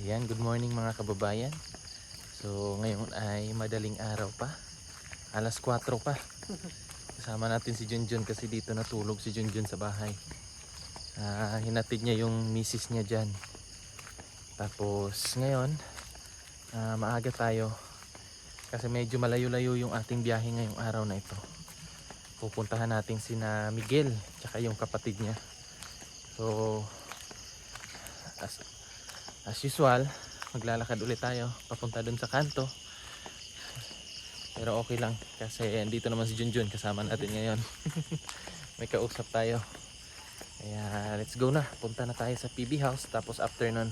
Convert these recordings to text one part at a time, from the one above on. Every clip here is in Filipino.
Ayan, good morning mga kababayan. So ngayon ay madaling araw pa, alas 4 pa. Kasama natin si Junjun kasi dito natulog si Junjun sa bahay. Hinatid niya yung misis niya dyan. Tapos ngayon maaga tayo kasi medyo malayo-layo yung ating biyahe ngayong araw na ito. Pupuntahan natin sina Miguel tsaka yung kapatid niya. So as usual, maglalakad ulit tayo papunta dun sa kanto. Pero okay lang kasi andito naman si Junjun kasama natin ngayon. May kausap tayo. Kaya let's go na. Punta na tayo sa PB House. Tapos after nun,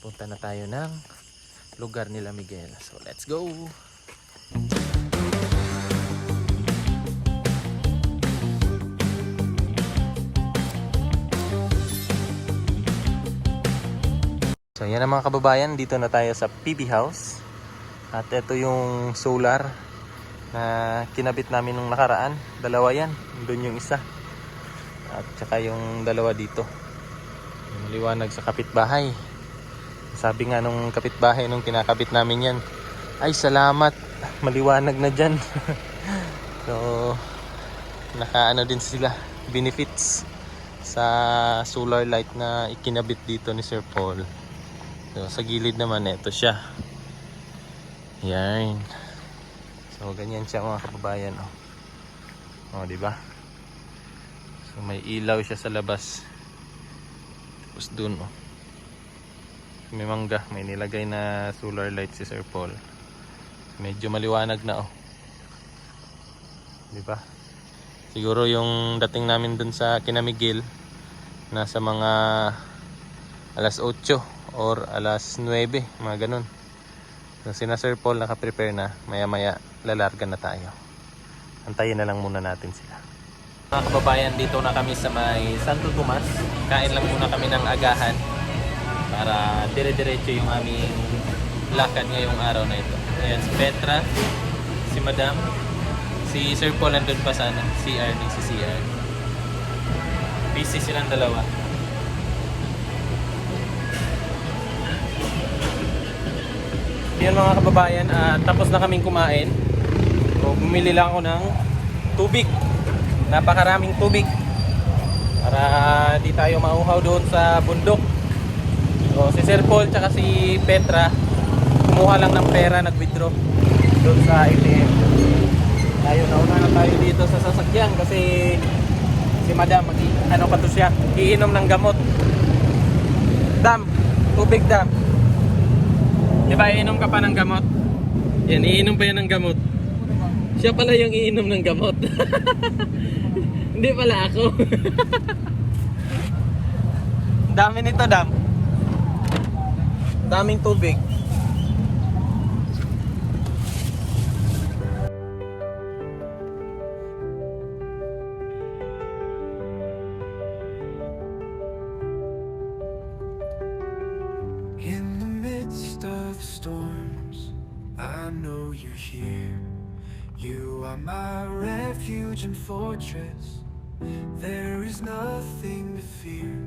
punta na tayo ng lugar nila Miguel. So let's go. So yan ang mga kababayan, dito na tayo sa PB House. At ito yung solar na kinabit namin nung nakaraan. Dalawa yan, doon yung isa. At saka yung dalawa dito. Yung liwanag sa kapitbahay. Sabi nga nung kapitbahay nung kinakabit namin yan, ay salamat, maliwanag na dyan. So nakaano din sila, benefits sa solar light na ikinabit dito ni Sir Paul. So, sa gilid naman ito siya. Yan. So ganyan siya mga kababayan, oh. Oh, di ba? So may ilaw siya sa labas. Tapos dun, oh. May mangga, may nilagay na solar light si Sir Paul. Medyo maliwanag na, oh. Di ba? Siguro yung dating namin dun sa kina Miguel, nasa mga alas 8 or alas 9, mga ganun. So sina Sir Paul naka-prepare na, maya-maya lalarga na tayo. Antayin na lang muna natin sila. Mga kababayan, dito na kami sa may Santo Tomas. Kain lang muna kami ng agahan para dire-diretso yung aming lakad ngayong araw na ito. Ayan, si Petra, si Madam, si Sir Paul nandun pa sana, CR, si CR. Busy silang dalawa. Yan mga kababayan, tapos na kaming kumain. So, bumili lang ako ng tubig. Napakaraming tubig. Para di tayo mauhaw doon sa bundok. So, si Sir Paul tsaka si Petra, kumuha lang ng pera, nag-withdraw doon sa ATM. Tayo, nauna na tayo dito sa sasakyan kasi si Madam, ano pa to siya, iinom ng gamot. Dam, tubig dam. Diba, iinom ka pa ng gamot? Yan, iinom pa yan ng gamot. Siya pala yung iinom ng gamot. Hindi pala ako. Dami nito, Dam. Daming tubig. Storms, I know you're here. You are my refuge and fortress. There is nothing to fear.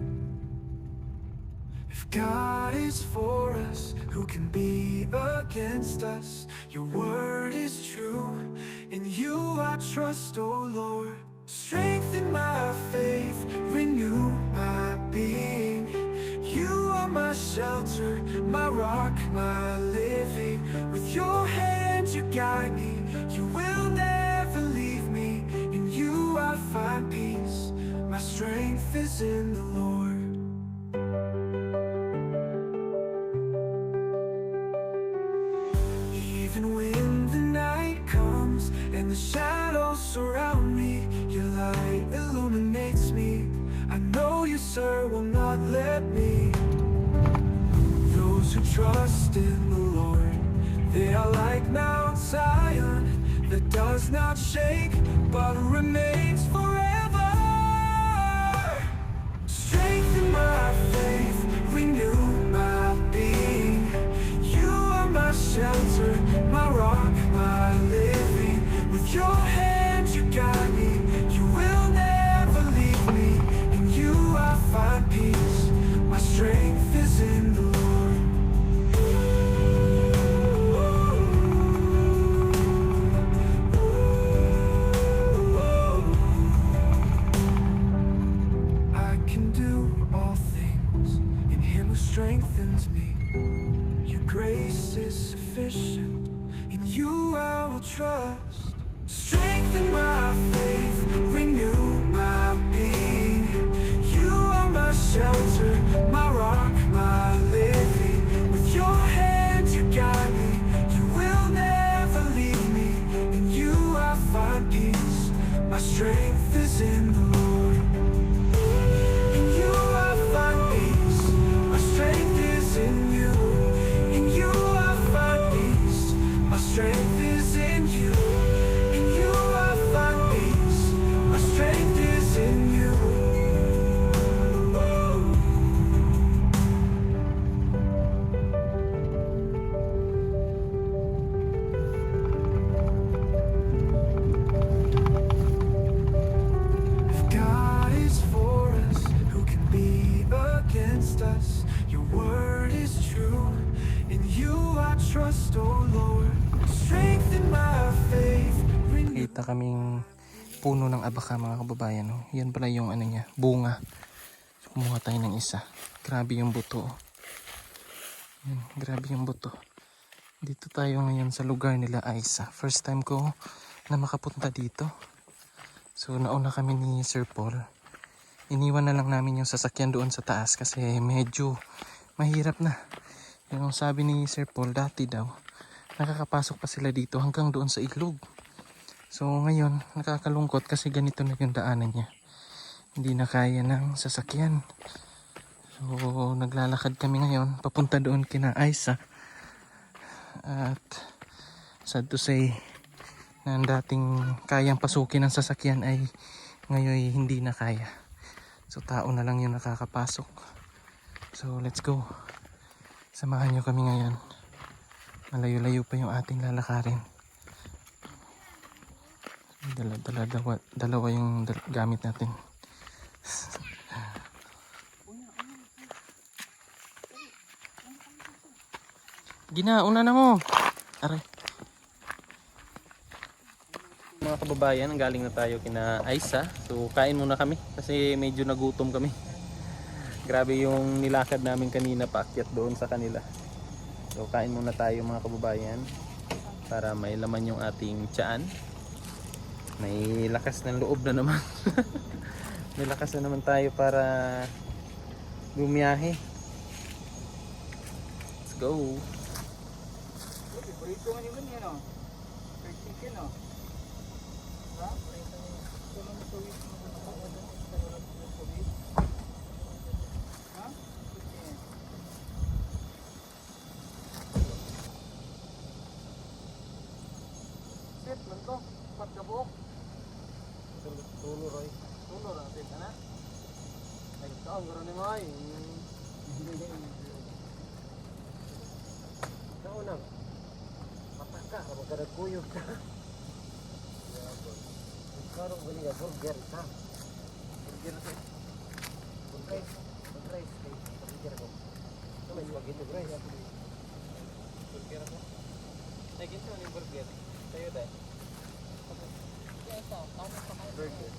If God is for us, who can be against us? Your word is true. In you I trust, O Lord. Strengthen my faith, renew my being. You are my shelter, my rock, my living. With your hand you guide me, you will never leave me. In you I find peace, my strength is in the Lord. Even when the night comes and the shadows surround me, your light illuminates me. I know you, sir, will not let me. Those who trust in the Lord, they are like Mount Zion, that does not shake, but remains forever. Strengthen my faith, renew my being. You are my shelter, my rock, my living. With your hand you guide me, you will never leave me. In you I find peace, my strength is in the Lord. strengthens me. Your grace is sufficient. In you I will trust. Strengthen my faith, renew my being. You are my shelter, my rock, my living. With your hand you guide me. You will never leave me. In you I find peace. My strength is in the Lord. In you I find peace. My strength is in you. In you I find peace. My strength is in you. In you I find peace. My strength is in you. If God is for us, who can be against us? Your word is true. In you I trust, oh Lord. Strengthen my faith. Kita kaming puno ng abaka mga kababayan. Oh. Yan pala yung ano niya, bunga. So, kumuha tayo ng isa. Grabe yung buto. Oh. Yan, grabe yung buto. Dito tayo ngayon sa lugar nila Aisa. First time ko na makapunta dito. So nauna kami ni Sir Paul. Iniwan na lang namin yung sasakyan doon sa taas kasi medyo mahirap na. Yung sabi ni Sir Paul dati daw, nakakapasok pa sila dito hanggang doon sa ilog. So ngayon nakakalungkot kasi ganito na yung daanan niya. Hindi na kaya ng sasakyan. So naglalakad kami ngayon papunta doon kina Aisa. At sad to say na ang dating kayang pasukin ng sasakyan ay ngayon hindi na kaya. So tao na lang yung nakakapasok. So let's go. Samahan nyo kami ngayon. Malayo-layo pa yung ating lalakarin. Dalawa yung gamit natin. Ginauna na mo. Aray. Mga kababayan, galing na tayo kina Aisa. So kain muna kami kasi medyo nagutom kami. Grabe yung nilakad namin kanina paakyat doon sa kanila. So kain muna tayo mga kababayan para may laman yung ating tiyan. May lakas ng loob na naman. May lakas na naman tayo para bumiyahe. Let's go. Ito nga naman yan o. Fried chicken o. Ha? Ito lang ito yung ha? Sit lang to. Pat ka buhok. Tulo Roy. Tulo lang. Sit ka na. Ay, ito ang gano'n ni May. Ikaw na. Pataka, magkaragkuyog ka. Karong bali nga burger ka. Burger ka. Burger. Burger. Burger ko. Ito may spaghetti rice. Burger ako. Naging sa yung burger. Tayo dahil. Burger.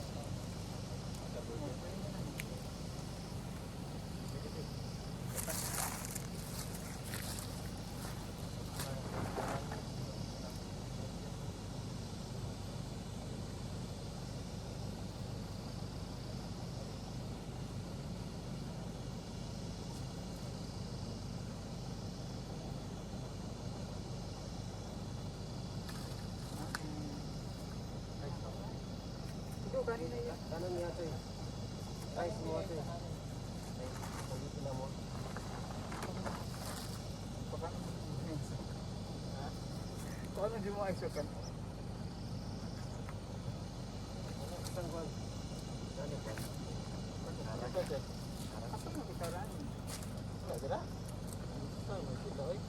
Kanina yan. Kanan niya ito eh. Rice mo ito eh. Pagito na mo. Paano di mo ayusan? Isang kwan. Ano kwan? Asan ang bisaran? Wala dira? Saan mo sila oy?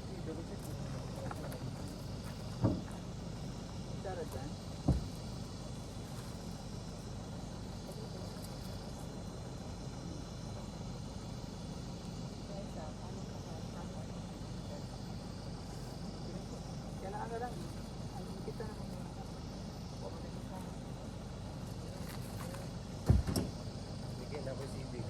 Bisaran dyan? Kailangan na lang. Kita na mga Sige na po si Big.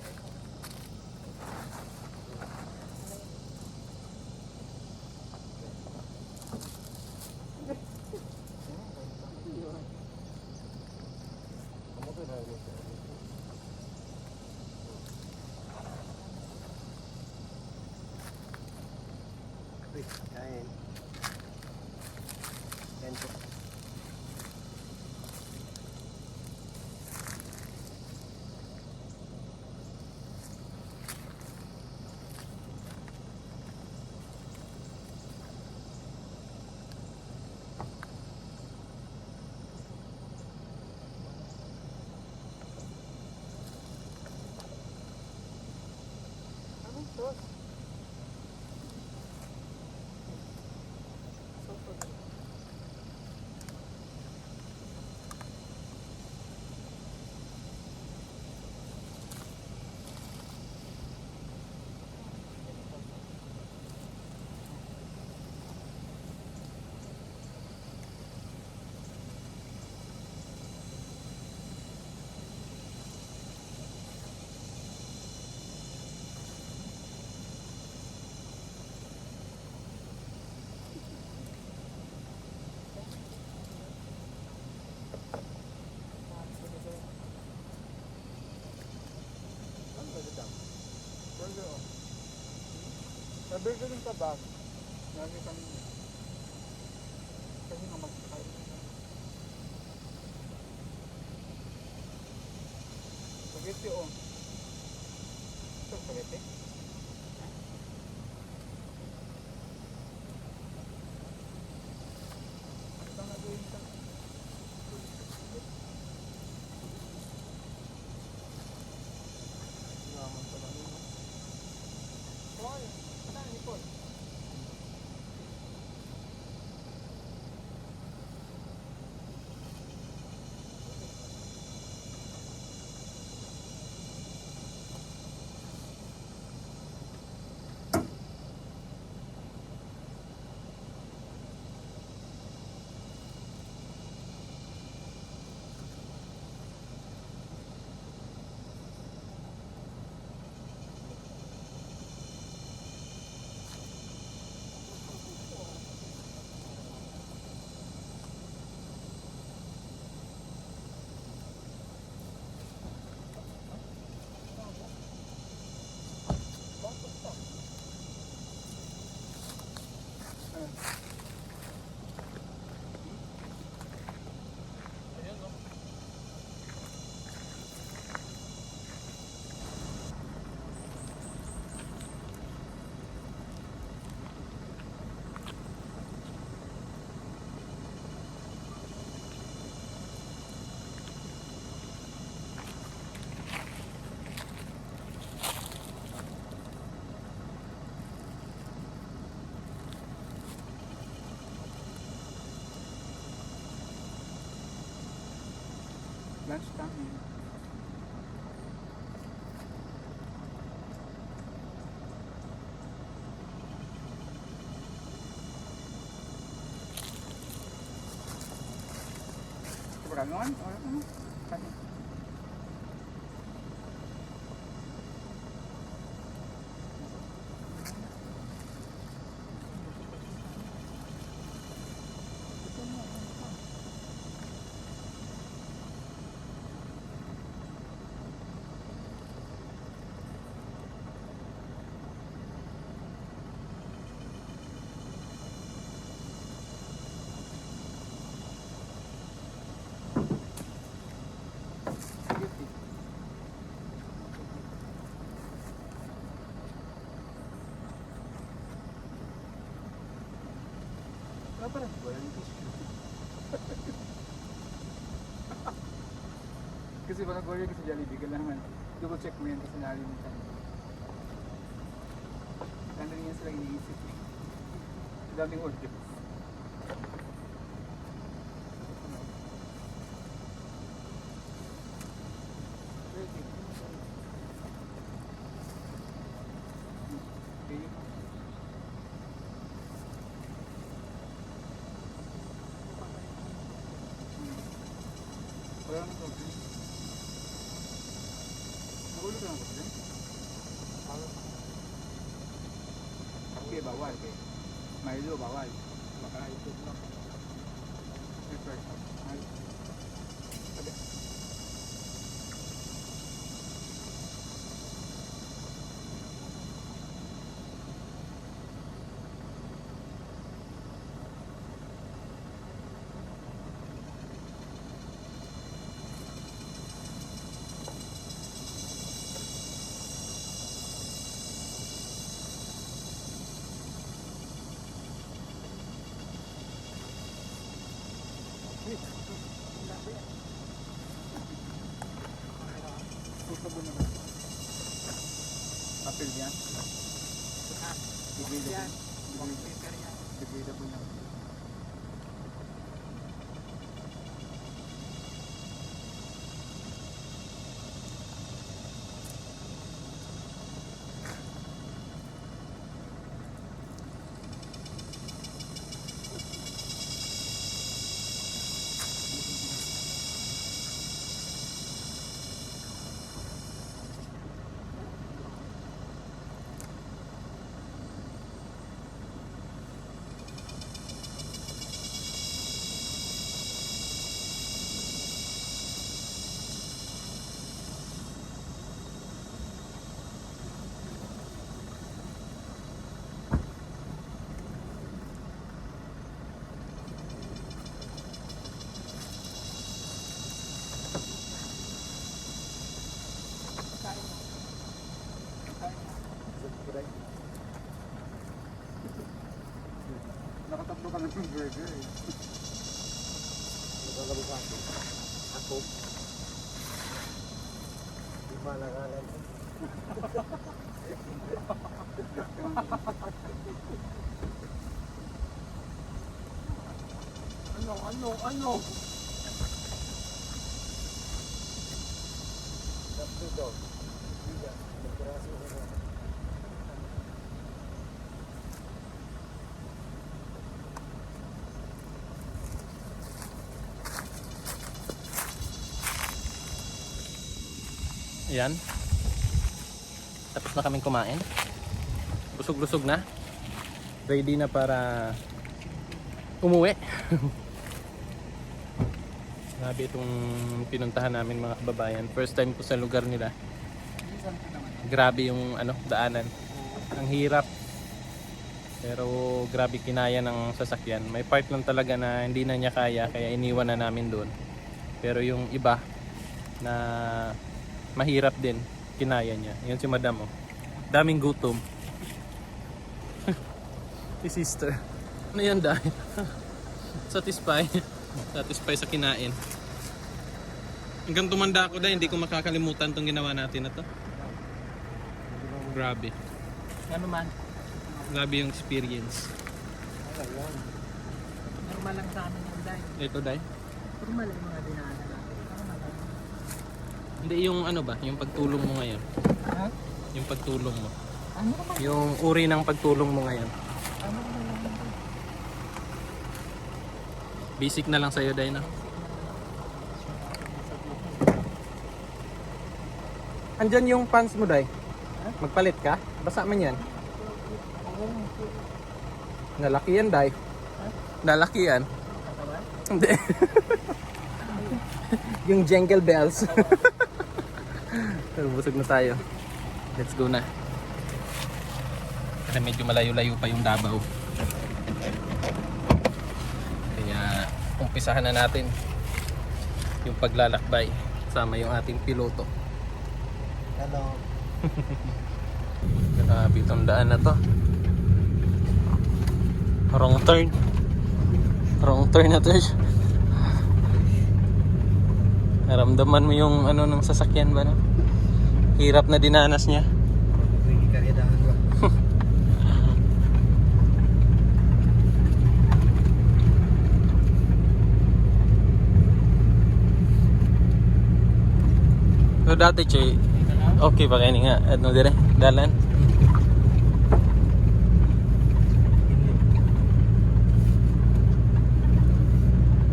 Uy, kain. Kain po. Anong sauce? Sauce o dito? Ano ba dito? Burger o. Sa burger yung tabak. Lagi kami. Kasi nga magkakain. Spaghetti o. Ito spaghetti? Ito nga gawin ka. Naman pala nyo. Hoy, saan Nicole? Bakit pa? Ayan o. Lunch time. Beranggawan? Ano? Tanya. Kenapa dah? Kasi baka goreng kasi Jollibee, kailangan double check mo yan kasi nalimutan. Ano rin yan sila iniisip. Daming orders. Okay. Wala nang problem. Nagulo ka ng problem? Okay, bawal. Milo, bawal. Baka ito lang. Pepper. Sabi. Susubon naman. Papel yan. Degradable na. Nakatatlo ka ng burger eh. Nagkakabukan ako. Di ba nangalan ko? Ano? Tatlo daw. Biga. Magkaraso ko na. Ayan. Tapos na kaming kumain. Busog-lusog na. Ready na para umuwi. Grabe itong pinuntahan namin mga kababayan. First time ko sa lugar nila. Grabe yung daanan. Ang hirap. Pero grabe kinaya ng sasakyan. May part lang talaga na hindi na niya kaya iniwan na namin doon. Pero yung iba na mahirap din, kinaya niya. Yan si madam, oh. Daming gutom. Si sister. Ano yan dahil? Satisfy sa kinain. Hanggang tumanda ako dahil hindi ko makakalimutan tong ginawa natin na to. Grabe. Ano man? Grabe yung experience. Normal lang sa amin yung dahil. Ito dahil. Normal yung mga dinaanan natin. Hindi yung yung pagtulong mo ngayon. Ha? Yung pagtulong mo. Ano naman? Yung uri ng pagtulong mo ngayon. Ano naman? Basic na lang sa'yo, Day, na. Andyan yung pants mo, Day. Magpalit ka? Basa man yan. Nalaki yan, Day. Nalaki yan. Hindi. Yung jingle bells. Pero busog na tayo. Let's go na. Kasi medyo malayo-layo pa yung Davao. Kaya umpisahan na natin yung paglalakbay sama yung ating piloto. Hello. Grabe itong daan na to. Wrong turn. Wrong turn na to. Naramdaman mo yung ng sasakyan ba, no? Hirap na dinanas niya. Hindi karyadahan ko. So dati, Choy, okay pa kaya nga, dire, dalan.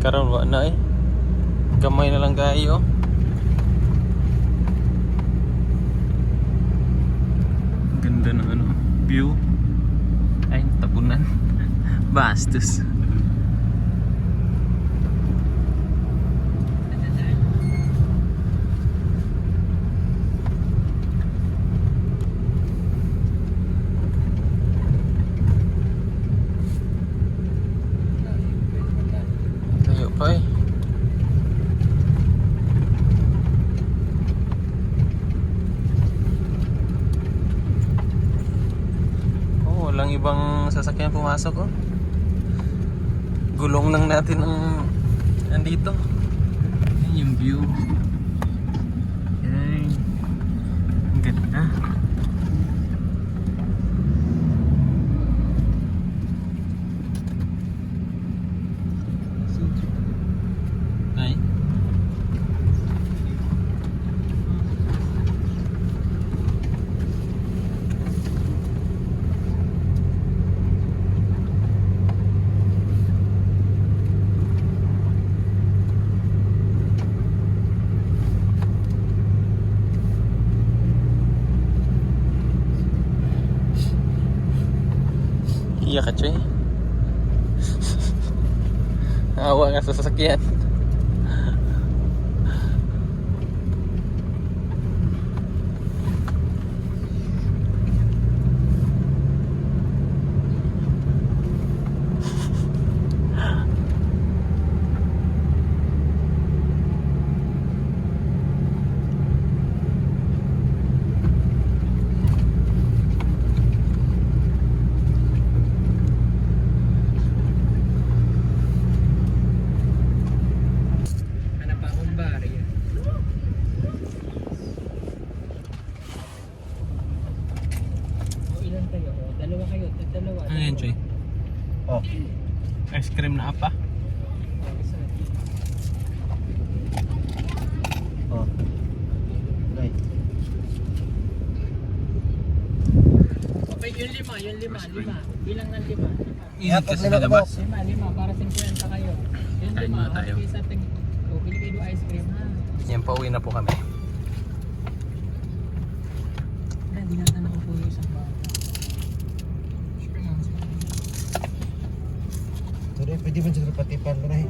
Karon wa na eh. Gamay na lang kayo. Ganda ng view. Ay, tabunan. Bastos. Tayo pa eh. Walang ibang sasakyan pumasok, oh. Gulong lang natin ang nandito. Yan yung view. Yan. Ang ganda. Ay. Iyak ka, Choy. Awa nga sa sasakyan. Hanap akong barya. O ilan kayo? O, dalawa kayo. Dalawa. Ano yan, Choy? Oh. Ice cream na apa? Oh. Okay. Okay, yung lima. Bilang ng lima. Init kasi lima sa ka labas. Lima. Para 50 kayo. Yung Kain lima. muna tayo. Okay, sa ting... O, bili kayo ng ice cream, ha? Yan, pauwi na po kami. Hindi natin ako po yung isang bata. Sure nga. Sorry, pwede man siguro patipan mo na eh.